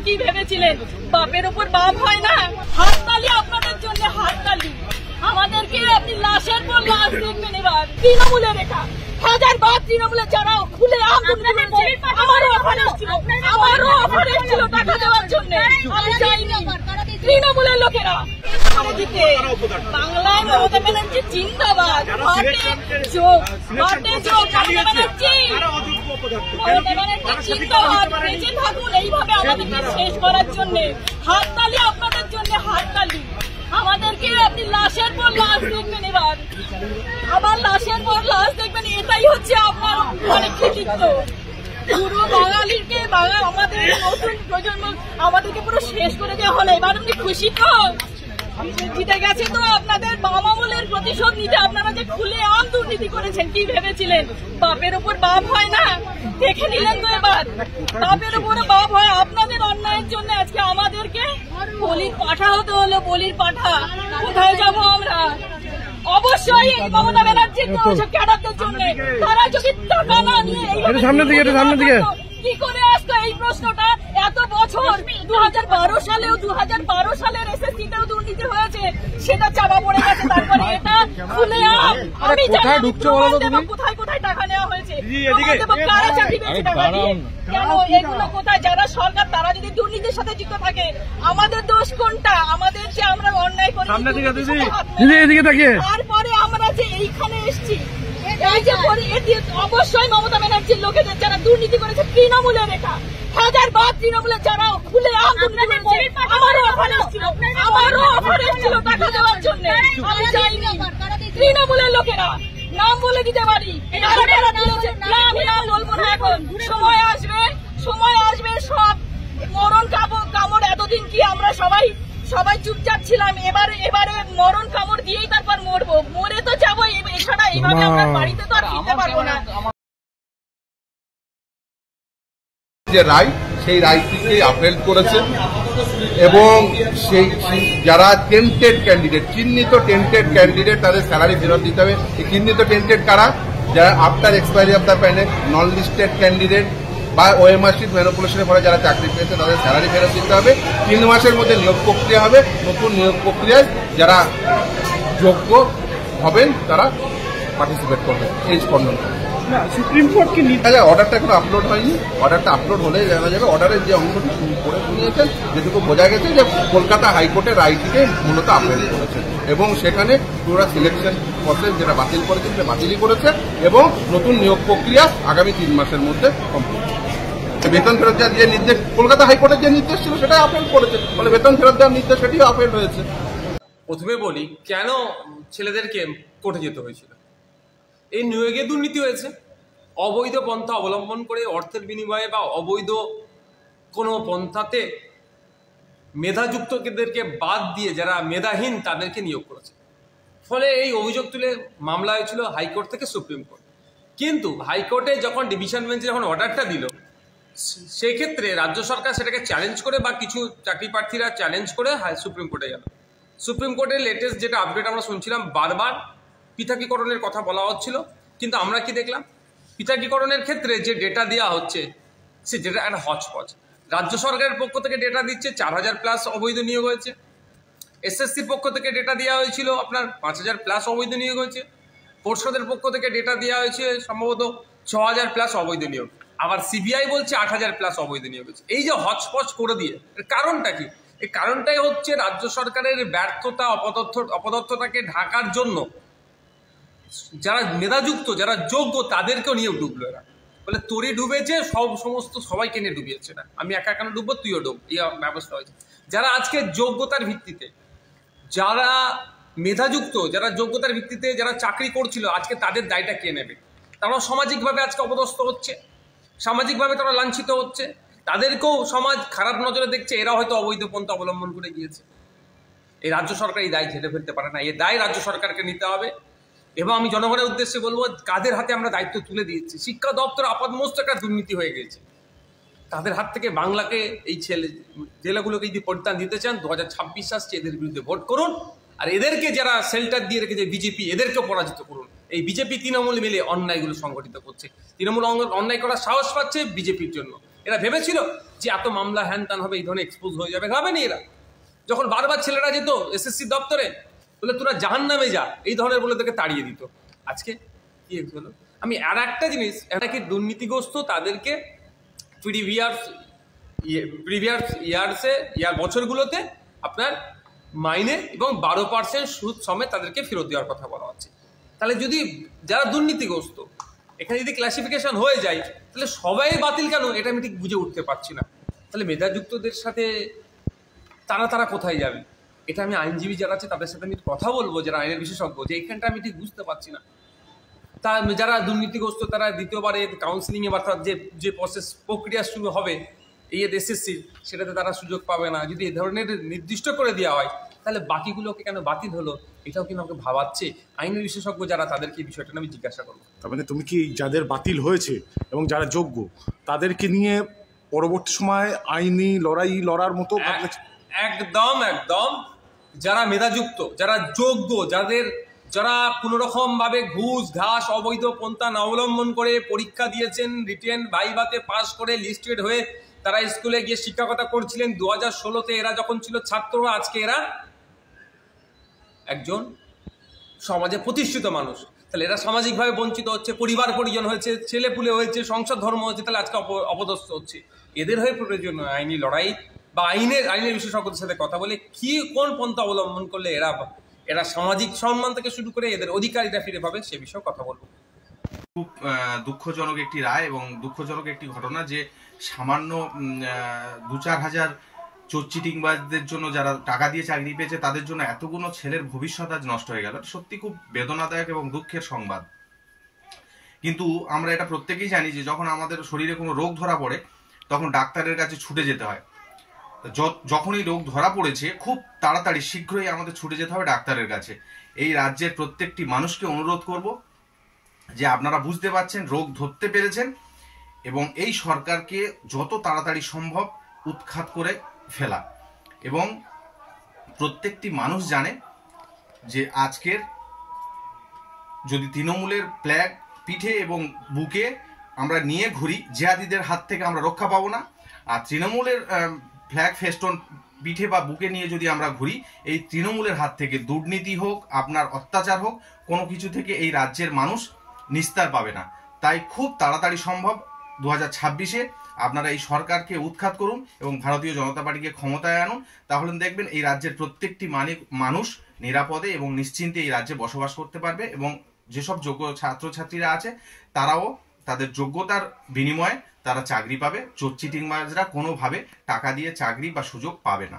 কি ভেবেছিলেন বাপের উপর বাপ হয় না? হাততালি আপনাদের জন্য, হাততালি। আমাদেরকে আপনি লাশের পর লাশ দেখবেন। এবার তৃণমূলের রেখা হাজার বার তৃণমূলের যারা খুলে আমারও অফার ছিল টাকা দেওয়ার জন্য, আমি যাইনি। তৃণমূলের লোকেরা বাংলায় মমতা ব্যানার্জি জিন্দাবাদ, এইভাবে আমাদেরকে শেষ করার জন্য। হাততালি আপনাদের জন্য, হাততালি। আমাদেরকে আপনি লাশের পর লাশ দেখবেন। এবার আবার লাশের পর লাশ দেখবেন। এটাই হচ্ছে আপনার অনেক কৃতিত্ব। পুরো বাঙালিকে আমাদের নতুন প্রজন্ম আমাদেরকে পুরো শেষ করে দেওয়া হলো। এবার আপনি খুশি তো? জিতে গেছে তো আপনাদের বাম আমলের প্রতিশোধ নিতে। আপনারা যে খুলে আম দুর্নীতি করেছেন, কি ভেবেছিলেন বাপের উপর বাপ হয় না? দেখে নিলেন তো এবার বাপের উপরে বাপ হয়। আপনাদের অন্যায়ের জন্য আজকে আমাদেরকে বলির পাঠা হতে হলো, বলির পাঠা। কোথায় যাব আমরা? অবশ্যই এই মমতা ব্যানার্জির ক্যাডারদের জন্য। তারা যদি টাকা না নিয়ে সামনে দিকে কি করে আসতো এই প্রশ্নটা এত বছর? 2012 সালেও 2012 সালের এসএসসিতেও দুর্নীতি হয়েছে, সেটা চাপা পড়ে গেছে। তারপরে এটা খুলে আমি কোথায় কোথায় টাকা নেওয়া হয়েছে, কারা চাকরি পেয়েছে টাকা দিয়ে, কেন এগুলো কোথায়? যারা সরকার তারা যদি দুর্নীতির সাথে যুক্ত থাকে, আমাদের দোষ কোনটা? আমাদের যে আমরা অন্যায় করি, তারপরে আমরা যে এইখানে এসছি, অবশ্যই মমতা ব্যানার্জির লোকেদের যারা দুর্নীতি করেছে তৃণমূলের রেখা হাজার বার তৃণমূলের যারা খুলে আমারও অফার ছিল টাকা দেওয়ার জন্য, আমি যাইনি। তৃণমূলের লোকেরা নাম বলে দিতে পারি, আমি নাম বলবো না এখন। সময় আসবে সব মরণ কামড়। এতদিন কি আমরা সবাই চুপচাপ ছিলাম? এবারে মরণ কামড় দিয়েই তারপর মরবো। মরে তো যাবো, এছাড়া এইভাবে আমরা বাড়িতে তো আর ফিরতে পারবো না। যে রায়, সেই রায়টিকে আপেল করেছেন এবং সেই যারা টেন্টেড ক্যান্ডিডেট, চিহ্নিত টেন্টেড ক্যান্ডিডেট, তাদের স্যালারি ফেরত দিতে হবে। এই চিহ্নিত টেন্টেড কারা? যারা after expiry of the panel, non listed candidate বা ওএমআর শিট ম্যানিপুলেশনের ফলে যারা চাকরি পেয়েছে তাদের স্যালারি ফেরত দিতে হবে। 3 মাসের মধ্যে নিয়োগ প্রক্রিয়া হবে। নতুন নিয়োগ প্রক্রিয়ায় যারা যোগ্য হবেন তারা পার্টিসিপেট করবেন। এই স্পন্দন সুপ্রিম কোর্টকে অর্ডারটা এখনো আপলোড হয়নি। অর্ডারটা আপলোড হলে জানা যাবে। অর্ডারের যে অংশটি করে শুনিয়েছেন, যেটুকু বোঝা গেছে যে কলকাতা হাইকোর্টের রায়টিকে মূলত আপেল করেছেন এবং সেখানে পুরো সিলেকশন প্রসেস যেটা বাতিল করেছে সেটা বাতিলই করেছে এবং নতুন নিয়োগ প্রক্রিয়া আগামী 3 মাসের মধ্যে কমপ্লিট। বেতন ফেরত দেওয়ার যে নির্দেশ কলকাতা হাইকোর্টের যে নির্দেশ ছিল সেটাই আপেল করেছে, ফলে বেতন ফেরত দেওয়ার নির্দেশ সেটিও আপেল হয়েছে। প্রথমে বলি কেন ছেলেদেরকে কোর্টে যেতে হয়েছিল। এই নিয়োগে দুর্নীতি হয়েছে, অবৈধ পন্থা অবলম্বন করে অর্থের বিনিময়ে বা অবৈধ কোনো পন্থাতে মেধাযুক্তদেরকে বাদ দিয়ে যারা মেধাহীন তাদেরকে নিয়োগ করেছে। ফলে এই অভিযোগ তুলে মামলা হয়েছিল হাইকোর্ট থেকে সুপ্রিম কোর্ট। কিন্তু হাইকোর্টে যখন ডিভিশন বেঞ্চে যখন অর্ডারটা দিল, সেক্ষেত্রে রাজ্য সরকার সেটাকে চ্যালেঞ্জ করে বা কিছু চাকরি প্রার্থীরা চ্যালেঞ্জ করে সুপ্রিম কোর্টে গেল। সুপ্রিম কোর্টের লেটেস্ট যেটা আপডেট আমরা শুনছিলাম, বারবার পৃথকীকরণের কথা বলা হচ্ছিল, কিন্তু আমরা কি দেখলাম? পৃথকীকরণের ক্ষেত্রে যে ডেটা দেওয়া হচ্ছে সে ডেটা একটা হচপচ। রাজ্য সরকারের পক্ষ থেকে ডেটা দিচ্ছে 4000+ অবৈধ নিয়োগ হয়েছে, এসএসসির পক্ষ থেকে ডেটা দেওয়া হয়েছিল আপনার 5000+ অবৈধ নিয়োগ হয়েছে, পর্ষদের পক্ষ থেকে ডেটা দেওয়া হয়েছে সম্ভবত 6000+ অবৈধ নিয়োগ, আবার সিবিআই বলছে 8000+ অবৈধ নিয়োগ হয়েছে। এই যে হচপচ করে দিয়ে এর কারণটা কি? এই কারণটাই হচ্ছে রাজ্য সরকারের ব্যর্থতা, অপদস্থতাকে ঢাকার জন্য যারা মেধাযুক্ত, যারা যোগ্য তাদেরকেও নিয়ে ডুবলো এরা। বলে তোরই ডুবেছে, সমস্ত সবাইকে নিয়ে ডুবিয়েছে না, আমি একা কেন ডুববো, তুইও ডুব, এই ব্যবস্থা হয়েছে। যারা আজকে যোগ্যতার ভিত্তিতে, যারা মেধাযুক্ত, যারা যোগ্যতার ভিত্তিতে যারা চাকরি করছিল, আজকে তাদের দায়টা কে নেবে? তারা সামাজিকভাবে আজকে অপদস্থ হচ্ছে, সামাজিকভাবে তারা লাঞ্ছিত হচ্ছে, তাদেরকেও সমাজ খারাপ নজরে দেখছে, এরা হয়তো অবৈধ পন্থা অবলম্বন করে গিয়েছে। এই রাজ্য সরকার এই দায় ঝেড়ে ফেলতে পারে না, এই দায় রাজ্য সরকারকে নিতে হবে। এবং আমি জনগণের উদ্দেশ্যে বলবো, কাদের হাতে আমরা দায়িত্ব তুলে দিয়েছি। শিক্ষা দপ্তর আপাতমস্ত একটা দুর্নীতি হয়ে গেছে, তাদের হাত থেকে বাংলাকে, এই জেলাগুলোকে যদি পরিত্রাণ দিতে চান, 2026 আসছে, এদের বিরুদ্ধে ভোট করুন। আর এদেরকে যারা শেল্টার দিয়ে রেখেছে বিজেপি, এদেরকেও পরাজিত করুন। এই বিজেপি তৃণমূল মিলে অন্যায়গুলো সংগঠিত করছে, তৃণমূল অন্যায় করার সাহস পাচ্ছে বিজেপির জন্য। এরা ভেবেছিল যে এত মামলা হ্যান ত্যান হবে, এই ধরনের এক্সপোজ হয়ে যাবে, ভাবেনি এরা। যখন বারবার ছেলেরা যেত এসএসসি দপ্তরে, বলে তোরা জাহান্নামে যা, এই ধরনের বলে তাকে তাড়িয়ে দিত। আজকে কি হলো? আমি আর একটা জিনিস, এটা কি দুর্নীতিগ্রস্ত তাদেরকে প্রিভিয়াস বছরগুলোতে আপনার মাইনে এবং 12% সুদ সমেত তাদেরকে ফেরত দেওয়ার কথা বলা হচ্ছে। তাহলে যদি যারা দুর্নীতিগ্রস্ত এখানে যদি ক্লাসিফিকেশন হয়ে যায়, তাহলে সবাই বাতিল কেন, এটা আমি ঠিক বুঝে উঠতে পারছি না। তাহলে মেধাযুক্তদের সাথে তারা কোথায় যাবে? এটা আমি আইনজীবী যারা আছে তাদের সাথে আমি কথা বলবো, যারা আইনের বিশেষজ্ঞ, যে এখানটা আমি ঠিক বুঝতে পারছি না। তা যারা দুর্নীতিগ্রস্ত তারা দ্বিতীয়বারে কাউন্সিলিংয়ে বা যে প্রক্রিয়া শুরু হবে এই এসএসসির, সেটাতে তারা সুযোগ পাবে না। যদি এ ধরনের নির্দিষ্ট করে দেওয়া হয়, তাহলে বাকিগুলোকে কেন বাতিল হলো, এটাও কিন্তু আমাকে ভাবাচ্ছে। আইনের বিশেষজ্ঞ যারা, তাদেরকে এই বিষয়টা আমি জিজ্ঞাসা করবো। তার মানে তুমি কি যাদের বাতিল হয়েছে এবং যারা যোগ্য তাদেরকে নিয়ে পরবর্তী সময় আইনি লড়ার মতো? একদম যারা মেধাযুক্ত, যারা যোগ্য, যারা কোনো রকম ভাবে ঘুষ ঘাস অবৈধ পন্থা না অবলম্বন করে পরীক্ষা দিয়েছেন, রিটেন ভাইভাতে পাস করে লিস্টেড হয়ে তারা স্কুলে গিয়ে শিক্ষকতা করছিলেন 2016-তে, এরা যখন ছিল ছাত্র, আজকে এরা একজন সমাজে প্রতিষ্ঠিত মানুষ। তাহলে এরা সামাজিকভাবে বঞ্চিত হচ্ছে, পরিবার পরিজন হয়েছে, ছেলেপুলে হয়েছে, সংসার ধর্ম হচ্ছে, তাহলে আজকে অপদস্থ হচ্ছে। এদের হয়ে প্রয়োজন আইনি লড়াই বা আইনের বিশেষজ্ঞদের সাথে কথা বলে কোন পন্থা অবলম্বন করলে এরা সামাজিক সম্মান থেকে শুরু করে এদের অধিকারীরা ফিরে পাবে, সে বিষয়ে কথা বলবো। খুব দুঃখজনক একটি রায় এবং দুঃখজনক একটি ঘটনা যে সামান্য 2-4 হাজার চিটিংবাজদের জন্য যারা টাকা দিয়ে চাকরি পেয়েছে তাদের জন্য এতগুলো ছেলের ভবিষ্যৎ আজ নষ্ট হয়ে গেল। সত্যি খুব বেদনাদায়ক এবং দুঃখের সংবাদ। কিন্তু আমরা এটা প্রত্যেকেই জানি যে যখন আমাদের শরীরে কোনো রোগ ধরা পড়ে তখন ডাক্তারের কাছে ছুটে যেতে হয়। যখনই রোগ ধরা পড়েছে খুব তাড়াতাড়ি শীঘ্রই আমাদের ছুটে যেতে হবে ডাক্তারের কাছে। এই রাজ্যের প্রত্যেকটি মানুষকে অনুরোধ করব যে আপনারা বুঝতে পারছেন, রোগ ধরতে পেরেছেন এবং এই সরকারকে যত তাড়াতাড়ি সম্ভব উৎখাত করে ফেলা। এবং প্রত্যেকটি মানুষ জানে যে আজকের যদি তৃণমূলের ফ্ল্যাগ পিঠে এবং বুকে আমরা নিয়ে ঘুরি, জিহাদিদের হাত থেকে আমরা রক্ষা পাবো না। আর তৃণমূলের ফ্ল্যাগ ফেস্টন পিঠে বা বুকে নিয়ে যদি আমরা ঘুরি, এই তৃণমূলের হাত থেকে দুর্নীতি হোক, আপনার অত্যাচার হোক, কোনো কিছু থেকে এই রাজ্যের মানুষ নিস্তার পাবে না। তাই খুব তাড়াতাড়ি সম্ভব 2026-এ আপনারা এই সরকারকে উৎখাত করুন এবং ভারতীয় জনতা পার্টিকে ক্ষমতায় আনুন। তাহলে দেখবেন এই রাজ্যের প্রত্যেকটি মানুষ নিরাপদে এবং নিশ্চিন্তে এই রাজ্যে বসবাস করতে পারবে এবং যেসব যোগ্য ছাত্রছাত্রীরা আছে তারাও তাদের যোগ্যতার বিনিময়ে তারা চাকরি পাবে। চিটিংবাজরা কোনোভাবে টাকা দিয়ে চাকরি বা সুযোগ পাবে না।